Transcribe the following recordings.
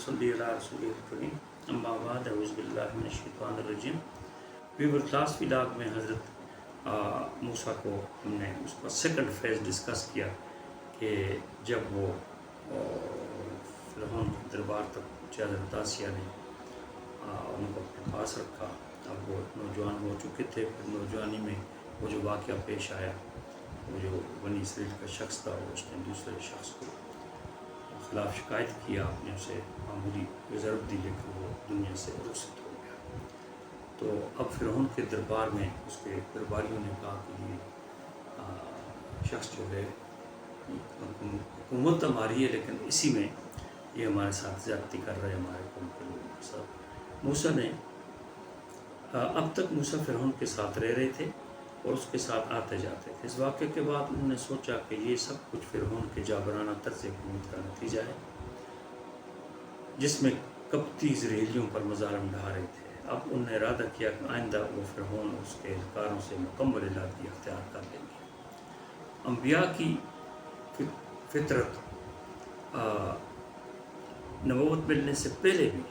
صلی علی رسول الکریم اما بعد اعوذ باللہ من الشیطان الرجیم. لاسٹ ولاگ میں حضرت موسیٰ کو ہم نے اس کا سیکنڈ فیز ڈسکس کیا کہ جب وہ فرعون کے دربار تک پہنچے، حضرت آسیہ نے ان کو اپنے پاس رکھا. اب وہ نوجوان ہو چکے تھے. پھر نوجوانی میں وہ جو واقعہ پیش آیا، وہ جو بنی اسرائیل کا شخص تھا، اس نے دوسرے شخص کو خلاف شکایت کیا، آپ نے اسے معمولی ضرب دی، لیکن وہ دنیا سے رخصت ہو گیا. تو اب فرعون کے دربار میں اس کے درباریوں نے کہا کہ یہ شخص جو ہے حکومت ہماری ہے، لیکن اسی میں یہ ہمارے ساتھ زیادتی کر رہے ہیں، ہمارے قوم کے لوگوں کے ساتھ. موسیٰ نے اب تک موسیٰ فرعون کے ساتھ رہ رہے تھے اور اس کے ساتھ آتے جاتے تھے. اس واقعے کے بعد انہوں نے سوچا کہ یہ سب کچھ فرعون کے جابرانہ طرز حکومت کا نتیجہ ہے، جس میں قبطی اسرائیلیوں پر مظالم ڈھا رہے تھے. اب انہوں نے ارادہ کیا کہ آئندہ وہ فرعون اس کے اہلکاروں سے مکمل علیحدگی اختیار کر لیں گے. انبیاء کی فطرت نبوت ملنے سے پہلے بھی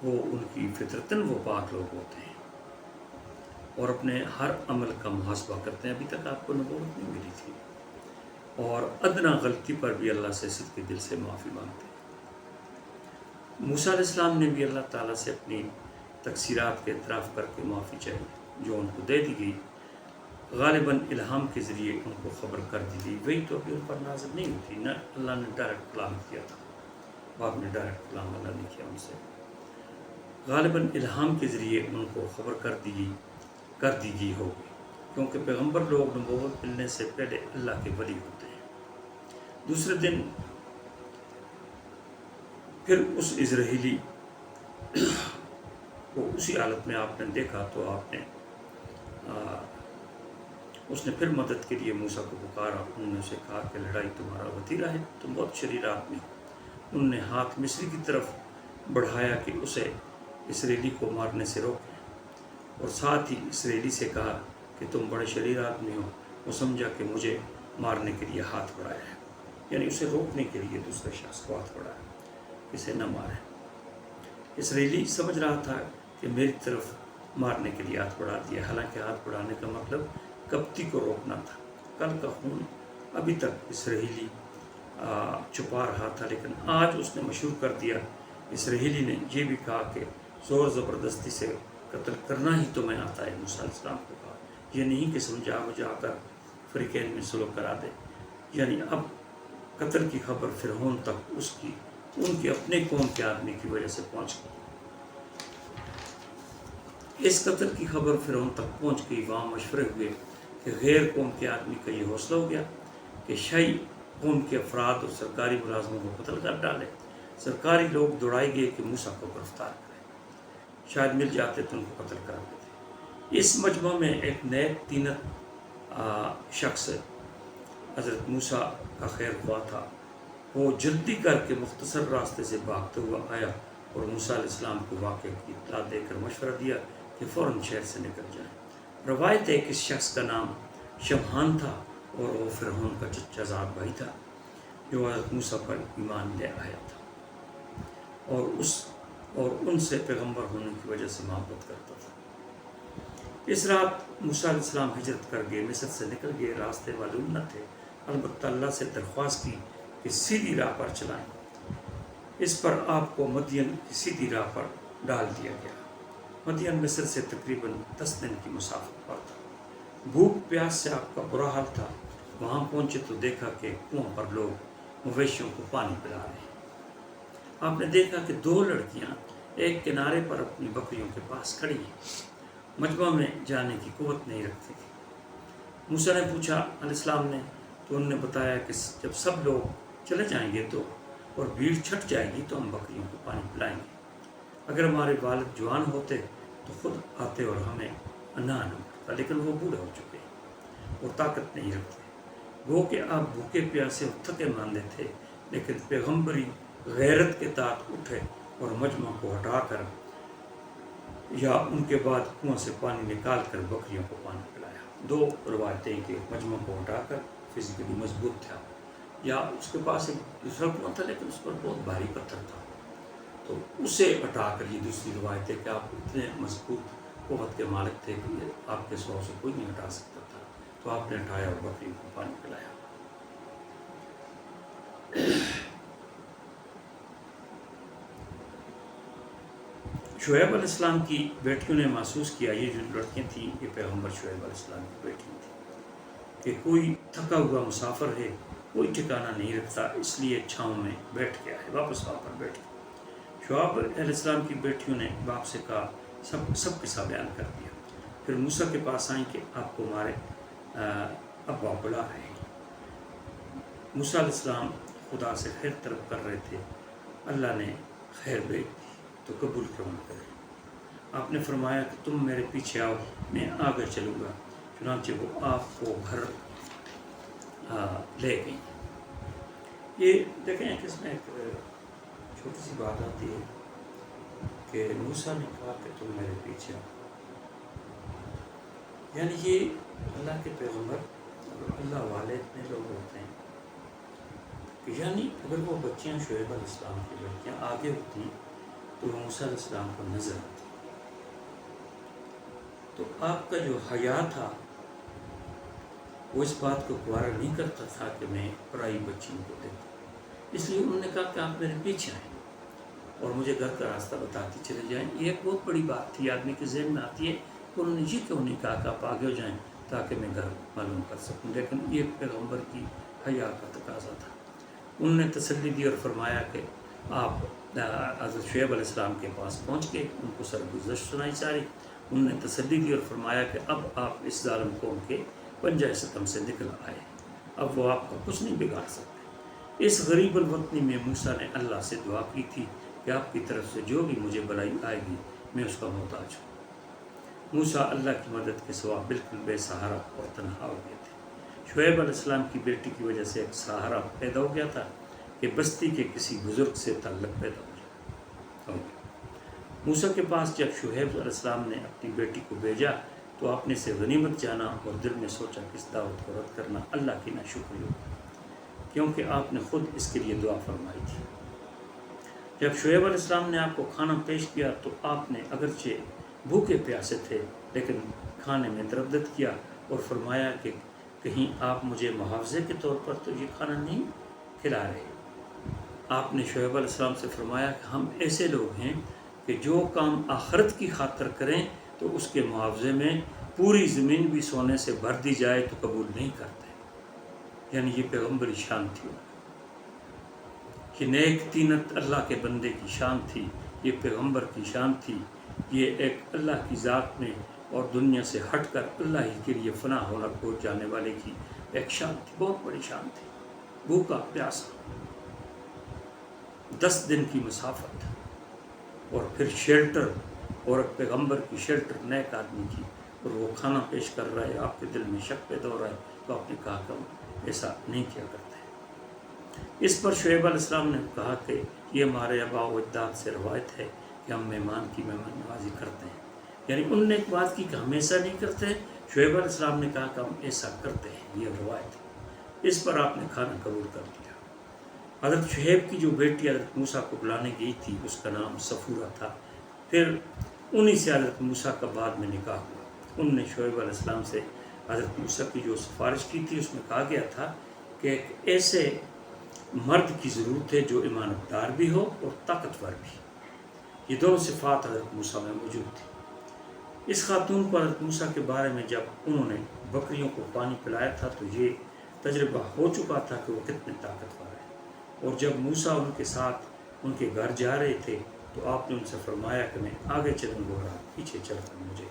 وہ ان کی فطرتاً وہ پاک لوگ ہوتے ہیں اور اپنے ہر عمل کا محاسبہ کرتے ہیں. ابھی تک آپ کو نبوت نہیں ملی تھی، اور ادنا غلطی پر بھی اللہ سے صدق دل سے معافی مانگتے ہیں. موسیٰ علیہ السلام نے بھی اللہ تعالیٰ سے اپنی تقصیرات کے اعتراف کر کے معافی چاہی جو ان کو دے دی گئی. غالباً الہام کے ذریعے ان کو خبر کر دی گئی، وہی تو ابھی ان پر نازل نہیں ہوتی. نہ اللہ نے ڈائریکٹ کلام کیا تھا، باپ نے ڈائریکٹ کلام اللہ نے کیا ان سے. غالباً الہام کے ذریعے ان کو خبر کر دی گئی ہوگی، کیونکہ پیغمبر لوگ نبوت ملنے سے پہلے اللہ کے ولی ہوتے ہیں. دوسرے دن پھر اس اسرائیلی کو اسی حالت میں آپ نے دیکھا تو آپ نے اس نے پھر مدد کے لیے موسیٰ کو پکارا. انہوں نے اسے کہا کہ لڑائی تمہارا وتیرہ ہے، تم بہت شریر آدمی. انہوں نے ہاتھ مصری کی طرف بڑھایا کہ اسے اسرائیلی کو مارنے سے روکیں، اور ساتھ ہی اسرائیلی سے کہا کہ تم بڑے شریر آدمی ہو. وہ سمجھا کہ مجھے مارنے کے لیے ہاتھ بڑھایا ہے، یعنی اسے روکنے کے لیے دوسرے شخص کو ہاتھ بڑھایا، اسے نہ مارے. اسرائیلی سمجھ رہا تھا کہ میری طرف مارنے کے لیے ہاتھ بڑھا دیا، حالانکہ ہاتھ بڑھانے کا مطلب قبطی کو روکنا تھا. کل کا خون ابھی تک اسرائیلی چھپا رہا تھا، لیکن آج اس نے مشہور کر دیا. اسرائیلی نے یہ بھی کہا کہ زور زبردستی سے قتل کرنا ہی تمہیں آتا ہے. موسیٰ علیہ السلام کو کہا یہ نہیں کہ سمجھا بجا کر فریقین میں سلوک کرا دے. یعنی اب قتل کی خبر فرعون تک ان کی اپنے قوم کے آدمی کی وجہ سے پہنچ گئی. اس قتل کی خبر فرعون تک پہنچ گئی. وہاں مشورے ہوئے کہ غیر قوم کے آدمی کا یہ حوصلہ ہو گیا کہ شاہی قوم کے افراد اور سرکاری ملازموں کو قتل کر ڈالے. سرکاری لوگ دوڑائے گئے کہ موسیٰ کو گرفتار کریں، شاید مل جاتے تو ان کو قتل کر دیتے. اس مجمع میں ایک نیک طینت شخص حضرت موسیٰ کا خیر خواہ تھا. وہ جلدی کر کے مختصر راستے سے بھاگتے ہوا آیا اور موسیٰ علیہ السلام کو واقعے کی اطلاع دے کر مشورہ دیا کہ فوراً شہر سے نکل جائیں. روایت ہے کہ اس شخص کا نام شمعان تھا اور وہ فرعون کا چچا زاد بھائی تھا جو حضرت موسیٰ پر ایمان لے آیا تھا اور ان سے پیغمبر ہونے کی وجہ سے محبت کرتا تھا. اس رات موسیٰ علیہ السلام ہجرت کر گئے، مصر سے نکل گئے. راستے معلوم نہ تھے، البتہ اللہ سے درخواست کی کہ سیدھی راہ پر چلائیں. اس پر آپ کو مدین کی سیدھی راہ پر ڈال دیا گیا. مدین مصر سے تقریباً 10 دن کی مسافت پر تھا. بھوک پیاس سے آپ کا برا حال تھا. وہاں پہنچے تو دیکھا کہ کنواں پر لوگ مویشیوں کو پانی پلا رہے ہیں. آپ نے دیکھا کہ 2 لڑکیاں ایک کنارے پر اپنی بکریوں کے پاس کھڑی ہیں، مجمع میں جانے کی قوت نہیں رکھتی تھی. موسیٰ نے پوچھا علیہ السلام نے، تو انہوں نے بتایا کہ جب سب لوگ چلے جائیں گے تو اور بھیڑ چھٹ جائے گی تو ہم بکریوں کو پانی پلائیں گے. اگر ہمارے والد جوان ہوتے تو خود آتے اور ہمیں انا کرتا، لیکن وہ بوڑھے ہو چکے اور طاقت نہیں رکھتے. وہ کہ آپ بھوکے پیاسے اور تھکے ماندے تھے، لیکن پیغمبری غیرت کے تحت اٹھے اور مجمع کو ہٹا کر یا ان کے بعد کنواں سے پانی نکال کر بکریوں کو پانی پلایا. 2 روایتیں کہ مجمع کو ہٹا کر فزیکلی مضبوط تھا یا اس کے پاس ایک دوسرا کنواں تھا لیکن اس پر بہت بھاری پتھر تھا، تو اسے ہٹا کر یہ دوسری روایت ہے کہ آپ اتنے مضبوط قوت کے مالک تھے کہ آپ کے سو سے کوئی نہیں ہٹا سکتا تھا، تو آپ نے ہٹایا اور بکری کو پانی پلایا۔ شعیب علیہ السلام کی بیٹیوں نے محسوس کیا، یہ جو لڑکیاں تھیں یہ پیغمبر شعیب علیہ السلام کی بیٹیاں تھیں، کہ کوئی تھکا ہوا مسافر ہے، کوئی ٹھکانہ نہیں رکھتا، اس لیے چھاؤں میں بیٹھ گیا ہے، واپس وہاں پر بیٹھ گیا۔ شعیب علیہ السلام کی بیٹیوں نے باپ سے کہا، سب قصہ بیان کر دیا۔ پھر موسیٰ کے پاس آئیں کہ آپ کو ہمارے ابا بلا رہے ہیں۔ موسیٰ علیہ السلام خدا سے خیر طلب کر رہے تھے، اللہ نے خیر بھیج دی تو قبول کیوں نہ کرے۔ آپ نے فرمایا کہ تم میرے پیچھے آؤ، میں آگے چلوں گا، چنانچہ وہ آپ کو گھر لے گئی۔ یہ دیکھیں کہ اس میں ایک چھوٹی سی بات آتی ہے کہ موسیٰ نے کہا کہ تم میرے پیچھے آؤ، یعنی یہ اللہ کے پیغمبر اللہ والے اتنے لوگ ہوتے ہیں کہ یعنی اگر وہ بچیاں شعیب علیہ السلام کی بچیاں آگے ہوتی تو موسیٰ علیہ السلام کو نظر آتی، تو آپ کا جو حیا تھا وہ اس بات کو گوارا نہیں کرتا تھا کہ میں پرائی بچیوں کو دیکھوں، اس لیے انہوں نے کہا کہ آپ میرے پیچھے آئیں اور مجھے گھر کا راستہ بتاتے چلے جائیں۔ یہ ایک بہت بڑی بات تھی، آدمی کے ذہن میں آتی ہے کہ انہوں نے یہ کیوں نہیں کہا کہ آپ آگے ہو جائیں تاکہ میں گھر معلوم کر سکوں، لیکن یہ پیغمبر کی حیا کا تقاضا تھا۔ انہوں نے تسلی دی اور فرمایا کہ آپ حضرت شعیب علیہ السلام کے پاس پہنچ کے ان کو سرگزشت سنائی ساری۔ انہوں نے تسلی دی اور فرمایا کہ اب آپ اس ظالم قوم کے پنجہ ستم سے نکل آئے، اب وہ آپ کا کچھ نہیں بگاڑ سکتے۔ اس غریب الوطنی میں موسیٰ نے اللہ سے دعا کی تھی کہ آپ کی طرف سے جو بھی مجھے بلائی آئے گی میں اس کا محتاج ہوں۔ موسیٰ اللہ کی مدد کے سوا بالکل بے سہارا اور تنہا ہو گئے تھے۔ شعیب علیہ السلام کی بیٹی کی وجہ سے ایک سہارا پیدا ہو گیا تھا کہ بستی کے کسی بزرگ سے تعلق پیدا ہو گیا۔ موسیٰ کے پاس جب شعیب علیہ السلام نے اپنی بیٹی کو بھیجا تو آپ نے اسے غنیمت جانا اور دل میں سوچا کہ اس دعوت کو رد کرنا اللہ کی ناشکری ہوگی، کیونکہ آپ نے خود اس کے لیے دعا فرمائی تھی۔ جب شعیب علیہ السلام نے آپ کو کھانا پیش کیا تو آپ نے اگرچہ بھوکے پیاسے تھے لیکن کھانے میں تردد کیا اور فرمایا کہ کہیں آپ مجھے معاوضے کے طور پر تو یہ کھانا نہیں کھلا رہے۔ آپ نے شعیب علیہ السلام سے فرمایا کہ ہم ایسے لوگ ہیں کہ جو کام آخرت کی خاطر کریں تو اس کے معاوضے میں پوری زمین بھی سونے سے بھر دی جائے تو قبول نہیں کرتے، یعنی یہ پیغمبری شان تھی، یہ نیک طینت اللہ کے بندے کی شان تھی، یہ پیغمبر کی شان تھی، یہ ایک اللہ کی ذات میں اور دنیا سے ہٹ کر اللہ ہی کے لیے فنا ہونا پہنچ جانے والے کی ایک شان تھی، بہت بڑی شان تھی۔ بھوکا پیاسا 10 دن کی مسافت اور پھر شیلٹر، اور ایک پیغمبر کی شیلٹر نیک آدمی کی، اور وہ کھانا پیش کر رہا ہے، آپ کے دل میں شک پیدا ہو رہا ہے، تو آپ نے کہا کہ ہم ایسا نہیں کیا کرتے۔ اس پر شعیب علیہ السلام نے کہا کہ یہ ہمارے آباء و اجداد سے روایت ہے کہ ہم مہمان کی مہمان نوازی کرتے ہیں، یعنی انہوں نے ایک بات کی کہ ہم ایسا نہیں کرتے، شعیب علیہ السلام نے کہا کہ ہم ایسا کرتے ہیں، یہ روایت ہے۔ اس پر آپ نے کھانا قبول کر لیا۔ حضرت شعیب کی جو بیٹی حضرت موسیٰ کو بلانے گئی تھی اس کا نام صفورہ تھا، پھر انہی سے حضرت موسیٰ کا بعد میں نکاح ہوا۔ انہوں نے شعیب علیہ السلام سے حضرت موسیٰ کی جو سفارش کی تھی اس میں کہا گیا تھا کہ ایک ایسے مرد کی ضرورت ہے جو امانت دار بھی ہو اور طاقتور بھی، یہ دونوں صفات حضرت موسیٰ میں موجود تھی۔ اس خاتون کو حضرت موسیٰ کے بارے میں جب انہوں نے بکریوں کو پانی پلایا تھا تو یہ تجربہ ہو چکا تھا کہ وہ کتنے طاقتور ہیں، اور جب موسیٰ ان کے ساتھ ان کے گھر جا رہے تھے تو آپ نے ان سے فرمایا کہ میں آگے چلوں گا اور پیچھے چل کر مجھے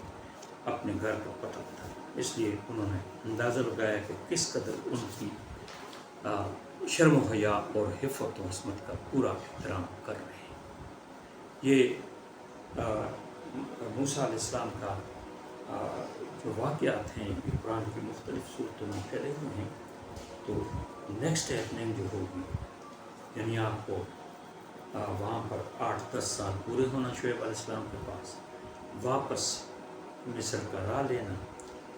اپنے گھر کا پتہ بتا۔ اس لیے انہوں نے اندازہ لگایا کہ کس قدر ان کی شرم و حیا اور حفت و عصمت کا پورا احترام کر رہے ہیں۔ یہ موسیٰ علیہ السلام کا جو واقعات ہیں یہ قرآن کی مختلف صورتوں میں پھیلے ہوئے ہیں، تو نیکسٹ ہیپننگ جو ہوگی، یعنی آپ کو وہاں پر 8-10 سال پورے ہونا شعیب علیہ السلام کے پاس، واپس مصر کا راہ لینا،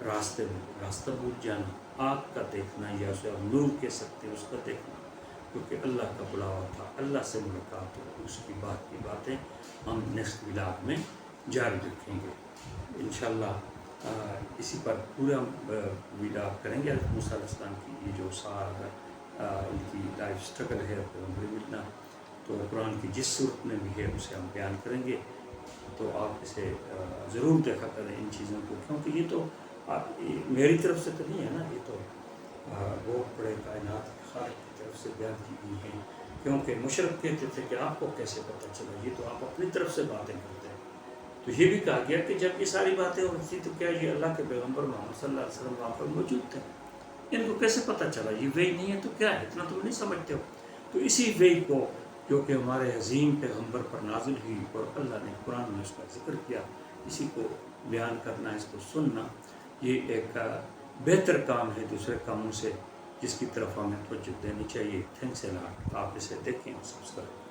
راستے میں راستہ بھول جانا، آگ کا دیکھنا یا اسے آپ نور کہہ سکتے ہیں اس کا دیکھنا، کیونکہ اللہ کا بلاوا تھا، اللہ سے ملاقات ہو، اس کی باتیں ہم نیکسٹ ولاگ میں جاری رکھیں گے انشاءاللہ۔ اسی پر پورا ولاگ کریں گے حضرت موسیٰ علیہ السلام کی یہ جو سارا ان کی لائف اسٹرگل ہے پیغمبر ملنا، تو قرآن کی جس صورت میں بھی ہے اسے ہم بیان کریں گے۔ تو آپ اسے ضرور دیکھا کریں ان چیزوں کو، کیونکہ یہ تو میری طرف سے تو نہیں ہے نا، یہ تو بہت بڑے کائنات کے خالق کی طرف سے بیان کی گئی ہیں۔ کیونکہ مشرک کہتے تھے کہ آپ کو کیسے پتہ چلا، یہ تو آپ اپنی طرف سے باتیں کرتے ہیں۔ تو یہ بھی کہا گیا کہ جب یہ ساری باتیں ہوتی تھی تو کیا یہ اللہ کے پیغمبر محمد صلی اللہ علیہ وسلم وہاں پر موجود تھے؟ ان کو کیسے پتہ چلا؟ یہ وحی نہیں ہے تو کیا ہے؟ اتنا تم نہیں سمجھتے ہو؟ تو اسی وحی کو جو کہ ہمارے عظیم پیغمبر پر نازل ہوئی اور اللہ نے قرآن میں اس کا ذکر کیا، اسی کو بیان کرنا، اس کو سننا، یہ ایک بہتر کام ہے دوسرے کاموں سے، جس کی طرف ہمیں توجہ دینی چاہیے۔ تھینکس اے لاٹ۔ آپ اسے دیکھیں اور سبسکرائب